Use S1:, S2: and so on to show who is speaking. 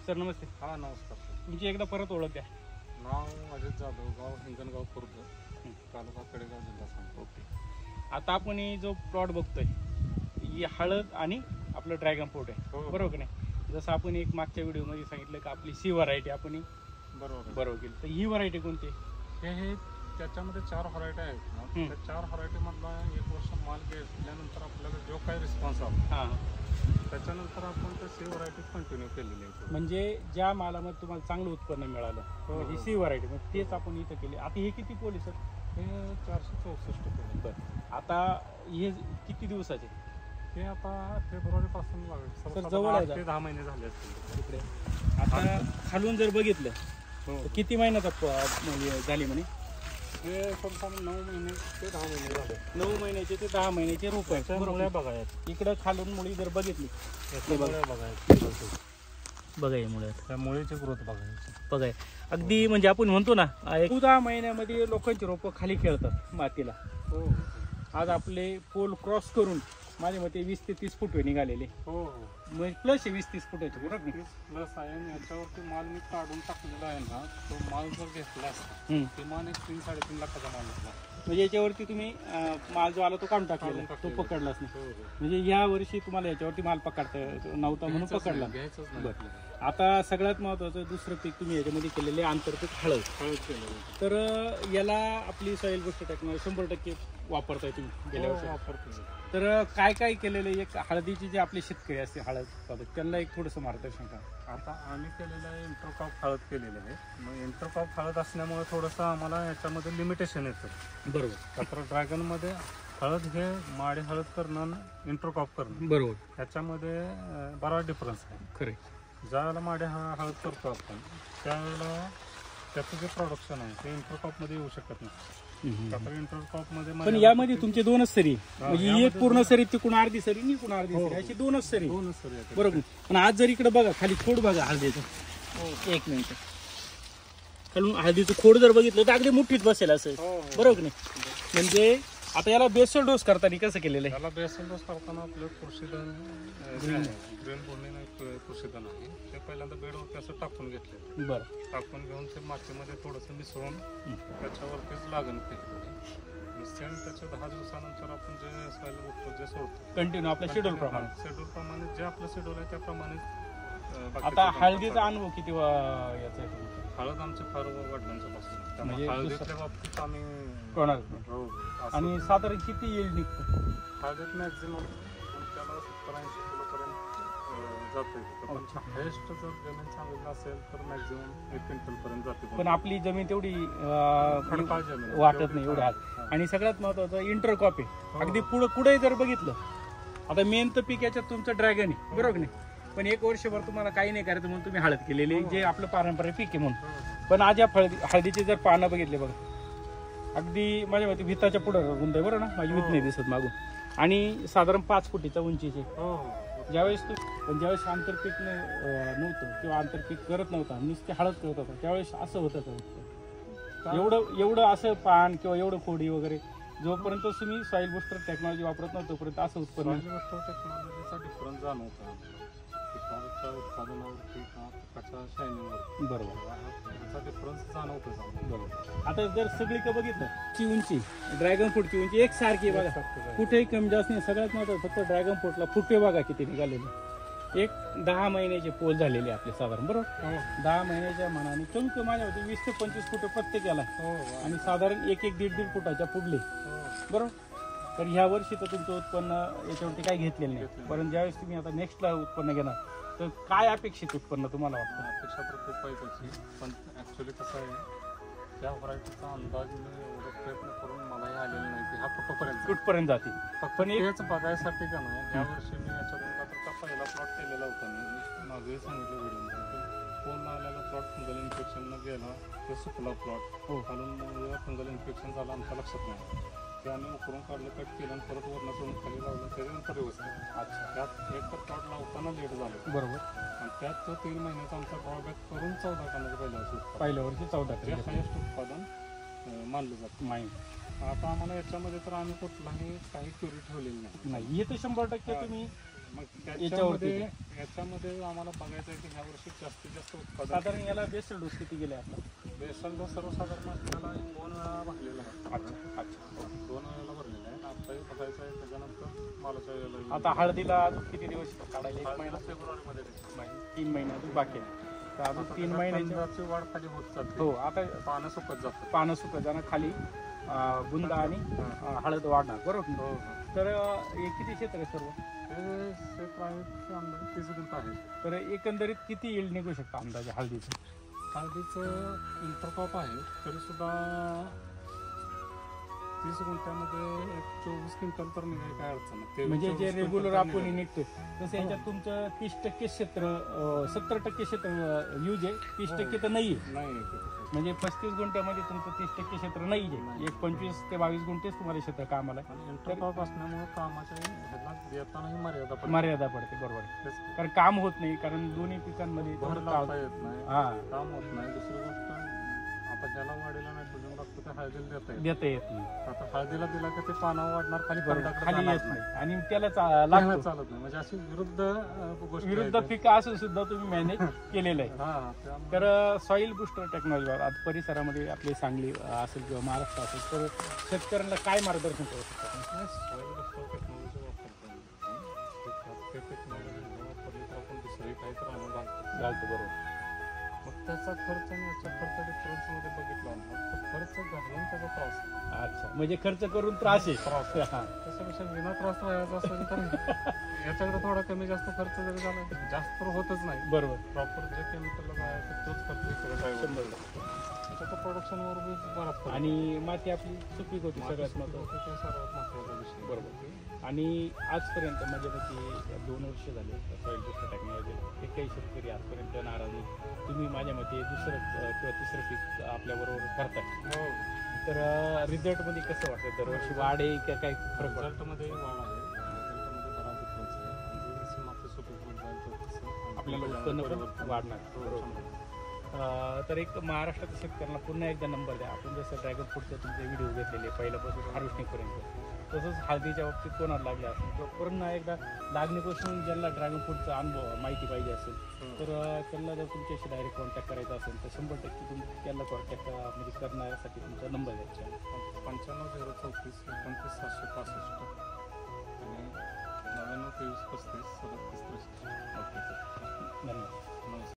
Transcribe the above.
S1: Sir नमस्ते.
S2: हा नमस्कार sir.
S1: तुमची एकदा परत ओळख द्या.
S2: नाव अजित जाधव, गाव हिंगणगाव खुर्द, तालुका कडेगाव, जिल्हा सांगली.
S1: ओके. आता आपण ही जो प्लॉट बघतोय ही हळद आणि आपलं ड्रॅगन फ्रूट आहे.
S2: हो.
S1: बरोबर की नाही? जसं आपण एक मागच्या व्हिडिओमध्ये सांगितलं की आपली सी व्हरायटी आपण ही बरोबर केली. तर ही व्हरायटी कोणती?
S2: हे त्याच्यामध्ये 4 व्हरायटी आहेत ना. त्या 4 व्हरायटी मधला 1 वर्ष माल घेतल्यानंतर आपल्याला जो काही रिस्पॉन्स आला
S1: हां,
S2: त्याच्यानंतर आपण त्या सी व्हरायटी कंटिन्यू केलेली आहे.
S1: म्हणजे ज्या मालामध्ये तुम्हाला चांगलं उत्पन्न मिळालं म्हणजे सी व्हरायटी मग तेच आपण इथं केली. आता हे किती पोल आहे सर?
S2: हे 464 पोल.
S1: बरं. आता हे किती दिवसाचे?
S2: हे आता फेब्रुवारी पासून
S1: सर जवळ आहे
S2: 10 महिने झाले असतील
S1: इकडे. आता खालून जर बघितलं तर किती महिन्याचा झाली म्हणे?
S2: हे समजा 9 महिने ते 10 महिने झाले.
S1: 9 महिन्याचे ते 10 महिन्याचे रोप आहे.
S2: मुळे बघायत इकडं
S1: खालून मुळी जर बघितली बघाय मुळे
S2: त्या मुळीची ग्रोथ बघायची
S1: बघाय अगदी म्हणजे आपण म्हणतो ना 10 महिन्यामध्ये लोकांची रोपं खाली खेळतात मातीला.
S2: हो.
S1: आज आपले पोल क्रॉस करून माझ्या मते 20 ते 30 फूट निघालेले.
S2: हो.
S1: म्हणजे प्लस 20-30 फुटाचे बरोबर.
S2: प्लस आहे. याच्यावरती माल मी काढून टाकलेला आहे ना, तो माल जर घेतला असता किमान 3-3.5 लाखाचा माल घेतला.
S1: म्हणजे याच्यावरती तुम्ही माल जो आला तो काढून टाकलेला, तो पकडलाच नाही. म्हणजे या वर्षी तुम्हाला याच्यावरती माल पकडता नव्हता म्हणून पकडला. आता सगळ्यात महत्वाचं दुसरं पीक तुम्ही याच्यामध्ये केलेले आंतरपीक हळद केलेलं. तर याला आपली सॉइल बुस्टर टेक्नॉलॉजी 100% वापरताय तुम्ही गेल्या वर्षी?
S2: वापरतो.
S1: तर काय काय केलेलं एक हळदीचे जे आपले शेतकरी असते हळद उत्पादक त्यांना एक थोडंसं मार्गदर्शन करा.
S2: आता आम्ही केलेलं आहे इंटरक्रॉप हळद केलेली आहे. मग इंटरक्रॉप हळद असल्यामुळे थोडंसं आम्हाला याच्यामध्ये लिमिटेशन येतं.
S1: बरोबर.
S2: तर ड्रॅगनमध्ये हळद हे माडी हळद करणं इंटरक्रॉप करणं
S1: बरोबर
S2: ह्याच्यामध्ये बराच डिफरन्स आहे.
S1: खरे.
S2: ज्यावेळेला माडी हळद करतो आपण त्यावेळेला त्याचं जे प्रोडक्शन आहे ते इंटरक्रॉपमध्ये येऊ शकत नाही.
S1: पण यामध्ये तुमचे 2च सरी म्हणजे एक पूर्ण सरी तिकडून अर्धी सरी निघून अर्धी सरी अशी 2च सरी बरोबर. पण आज जर इकडे बघा खाली खोड बघा हळदीचं. एक मिनिट. खालून हळदीचं खोड जर बघितलं तर अगदी मुठीत बसेल असं बरोबर नाही? म्हणजे आता याला बेसल डोस करताना कसं केलेलं आहे?
S2: याला बेसल डोस करताना आपलं कृषीधन ग्रीन बोर्डिंग कृषीधन आहे ते पहिल्यांदा बेडवरती असं टाकून घेतलं.
S1: बरं.
S2: टाकून घेऊन ते मातीमध्ये थोडंसं मिसळून त्याच्यावरतीच लागण केली. सेम त्याच्या 10 दिवसानंतर आपण जे जे सोडतो
S1: कंटिन्यू आपल्या शेड्यूल प्रमाणे
S2: जे आपलं शेड्यूल आहे त्याप्रमाणे.
S1: आता हळदीचा अनुभव किती याचा आहे?
S2: हळद आमच्या फार वडिलांच्या पासून त्यामुळे हळदीच्या बाबतीत आम्ही
S1: कोणाच आणि साधारण किती येईल निघतं
S2: हळदीत? मॅक्झिमम त्याला 70-80 किलोपर्यंत जाते. हायेस्ट जर जमीन चांगली असेल तर मॅक्झिमम 1 क्विंटल पर्यंत जाते.
S1: पण आपली जमीन तेवढी
S2: जमीन
S1: वाटत नाही एवढ्या. आणि सगळ्यात महत्वाचं इंटरक्रॉप आहे. अगदी पुढे जर बघितलं आता मेन तर पीक याच्यात तुमचं ड्रॅगन आहे बरोबर नाही? पण 1 वर्षभर तुम्हाला काही नाही करायचं म्हणून तुम्ही हळद केलेली जे आपलं पारंपरिक पीक आहे म्हणून. पण आज या हळदीचे जर पानं बघितले बघा अगदी माझ्या मते भिताच्या पुढे रुंद आहे बरोबर ना? माझी वीत नाही दिसत मागून. आणि साधारण 5 फुटीच्या उंचीचे. ज्यावेळेस आंतरपीक नव्हतं किंवा आंतरपीक करत नव्हता नुसते हळद करत होता त्यावेळेस असं होतं का? एवढं असं पान किंवा एवढं खोडी वगैरे जोपर्यंत तुम्ही सॉइल बुस्टर टेक्नॉलॉजी वापरत नव्हतं तोपर्यंत असं उत्पन्न
S2: टेक्नॉलॉजीचा डिफरन्स जाणवतो. उत्पादनावरती पिकाच्या शायनिंगवर बरोबर डिफरन्स जाणवतो.
S1: बरोबर. आता जर सगळी का बघितलं ची उंची ड्रॅगन फ्रूटची उंची एकसारखी बघा कुठेही कमी जास्त नाही. सगळ्यात महत्त्वाचं फक्त ड्रॅगन फ्रूटला फुटे बघा किती निघालेले. एक 10 महिन्याचे पोल झालेले आपले साधारण बरोबर. 10 महिन्याच्या मनाने कमी माझ्या होते 20 ते 25 फुट प्रत्येकाला आणि साधारण 1-1-1.5 फुटाच्या पुढले बरोबर. तर ह्या वर्षी तर तुमचं उत्पन्न याच्यावरती काही घेतलेलं नाही. परंतु ज्यावेळेस तुम्ही आता नेक्स्टला उत्पन्न घेणार तर काय अपेक्षित उत्पन्न तुम्हाला वाटतं?
S2: अपेक्षा तर खूप आहे त्याची. पण ॲक्च्युली कसं आहे त्या व्हरायटीचा अंदाज मी एवढा प्रयत्न करून मलाही आलेला नाही की हा
S1: कुठपर्यंत जाते.
S2: पण हेच बघायसाठी का नाही यावर्षी मी याच्यातून आता पहिला प्लॉट केलेला होता. मी मागेही सांगितलं व्हिडिओमध्ये फोन आलेला प्लॉट फंगल इन्फेक्शननं गेला ते सुकला प्लॉट खालून फंगल इन्फेक्शन झालं आमच्या लक्षात नाही. ते आम्ही उकरून काढलं कट केलं आणि परत वरण सोडून खाली लावलं त्याच्यानंतर व्यवस्थित. अच्छा. त्यात एक तर प्लॉट लावताना लेट झालं बरोबर. आणि त्यात तो 3 महिन्याचा आमचा ड्रॉबॅक करून 14 टनाचं पहिल्या वर्षी 14 टन हायेस्ट उत्पादन मानलं जातं माहीत. आता आम्हाला याच्यामध्ये तर आम्ही कुठलाही काही क्युरी ठेवलेली नाही.
S1: हे तर 100% तुम्ही
S2: मग याच्यामध्ये आम्हाला बघायचं आहे की ह्या वर्षी जास्तीत जास्त जास्त उत्पादन.
S1: साधारण याला बेसल डोस किती गेले आता?
S2: बेसल सर्वसाधारण आपल्याला 2 वेळा भरलेला आहे.
S1: अच्छा अच्छा.
S2: 2 वेळेला भरलेला आहे. आताही बघायचं आहे, त्याच्यानंतर मालाच्या वेळेला
S1: आता हळदीला अजून किती दिवस काढायला? 1 महिना,
S2: फेब्रुवारीमध्ये
S1: 3 महिने अजून बाकी आहे. तर अजून 3 महिन्याची
S2: कंदाची वाढ खाली होत जाते.
S1: हो, आता
S2: पानं सुकत जातात.
S1: पानं सुकत जाणं खाली बुंदा आणि हळद वाढणार, बरोबर ना?
S2: हो.
S1: तर हे किती क्षेत्र आहे सर्व?
S2: हे क्षेत्र आहे ते अंदाजे 30 गुंठ आहे.
S1: तर एकंदरीत किती येईल निघू शकतं अंदाजे हळदीचं?
S2: हळदीचं इंटरक्रॉप आहे तरी सुद्धा 30 गुंठ्यामध्ये एक 24 क्विंटल तर निघाय काय अडचण नाही.
S1: म्हणजे
S2: 24
S1: जे
S2: क्विंटल
S1: रेग्युलर
S2: तर
S1: आपण
S2: निघेल.
S1: निघतोय तसं याच्यात तुमचं 30% क्षेत्र 70% क्षेत्र यूज आहे, 30% तर नाही आहे.
S2: नाही ते.
S1: म्हणजे 35 गुंठ्यामध्ये तुमचं 30% क्षेत्र नाही आहे.
S2: नाही.
S1: एक 25 ते 22 गुंठेच तुम्हाला क्षेत्र कामाला आहे.
S2: आणि इंटरक्रॉप असल्यामुळे कामाच्या ह्याला देतानाही मर्यादा पडते.
S1: मर्यादा पडते, बरोबर आहे.
S2: तेच की.
S1: कारण काम होत नाही, कारण दोन्ही पिकांमध्ये
S2: भर
S1: तेवढं
S2: लावता
S1: काम-
S2: येत नाही,
S1: हा
S2: काम होत नाही. दुसरी गोष्ट आता ज्याला वाढीला नायट्रोजन लागतं ते हळदीला देता येत.
S1: देता येत नाही,
S2: आता हळदीला दिला की ते पानावर वाढणार, खाली
S1: बरोबर.
S2: कंदाकडे
S1: खाली
S2: जाणार
S1: येत
S2: नाही.
S1: नाही आणि त्याला
S2: त्याला
S1: लागतो.
S2: चालत नाही. म्हणजे अशी विरुद्ध गोष्टी
S1: विरुद्ध
S2: आहेत.
S1: पिकं असून सुद्धा तुम्ही मॅनेज केलेलं आहे.
S2: हा, त्यामुळे
S1: तर सॉइल बुस्टर टेक्नॉलॉजीवर आता परिसरामध्ये आपली सांगली असेल किंवा महाराष्ट्र असेल तर शेतकऱ्यांना काय मार्गदर्शन करू शकतात?
S2: soil buster टेक्नॉलॉजी वापरतो. ते टेक्नॉलॉजी वापरली तर आपण दुसरी काही तर आणून घालतो.
S1: घालतो, बरोबर.
S2: मग त्याचा खर्च आणि याचा खर्च डिफरन्स मध्ये बघितला ना, तर खर्च घालून त्याचा त्रास आहे.
S1: अच्छा, म्हणजे खर्च करून त्रास आहे.
S2: त्रास आहे. त्याच्यापेक्षा विना त्रास राहायचा असेल तर याच्याकडे थोडा कमी जास्त खर्च जरी झाला, जास्त तर होतच नाही.
S1: बरोबर.
S2: प्रॉपर जे केमिकलला जायचं तोच खर्च इकडे जायचा.
S1: 100%.
S2: त्याच्या प्रोडक्शनवर बी बराच फरक.
S1: आणि माती आपली सुपीक होती सगळ्यात
S2: माती
S1: महत्त्वाचं.
S2: ते सर्वात महत्त्वाचा विषय.
S1: बरोबर. आणि आजपर्यंत माझ्यापैकी 2 वर्ष झाले सॉइल बुस्टर टेक्नॉलॉजीला एकही शेतकरी आजपर्यंत नाराज नाही. तुम्ही माझ्या मते दुसरं किंवा तिसरं पीक आपल्याबरोबर करताय.
S2: हो.
S1: तर रिझल्टमध्ये कसं वाटतं? दरवर्षी वाढ आहे का काय फरक पडतो?
S2: रिझल्टमध्ये वाढ आहे. रिझल्टमध्ये बराच डिफरन्स आहे. आणि जसं मागचं सुपीक होत जाईल तर तसं
S1: आपल्याला उत्पन्न पण वाढणार. बरोबर. तर एक महाराष्ट्रातील शेतकऱ्यांना पुन्हा एकदा नंबर द्या. आपण जसं ड्रॅगन फ्रूटचे तुमचे व्हिडिओ घेतलेले पहिल्यापासून हार्वेस्टिंगपर्यंत, तसंच हळदीच्या बाबतीत कोणाला लागले असेल किंवा पुन्हा एकदा लागणीपासून ज्यांना ड्रॅगन फ्रूटचा अनुभव माहिती पाहिजे असेल तर त्यांना जर तुमच्याशी डायरेक्ट कॉन्टॅक्ट करायचा असेल तर 100% तुम्ही त्यांना कॉन्टॅक्ट म्हणजे करण्यासाठी तुमचा नंबर द्यायचा.
S2: 95 034 29 765 आणि 99 23 35 37 63.
S1: ओके, धन्यवाद.
S2: नमस्कार.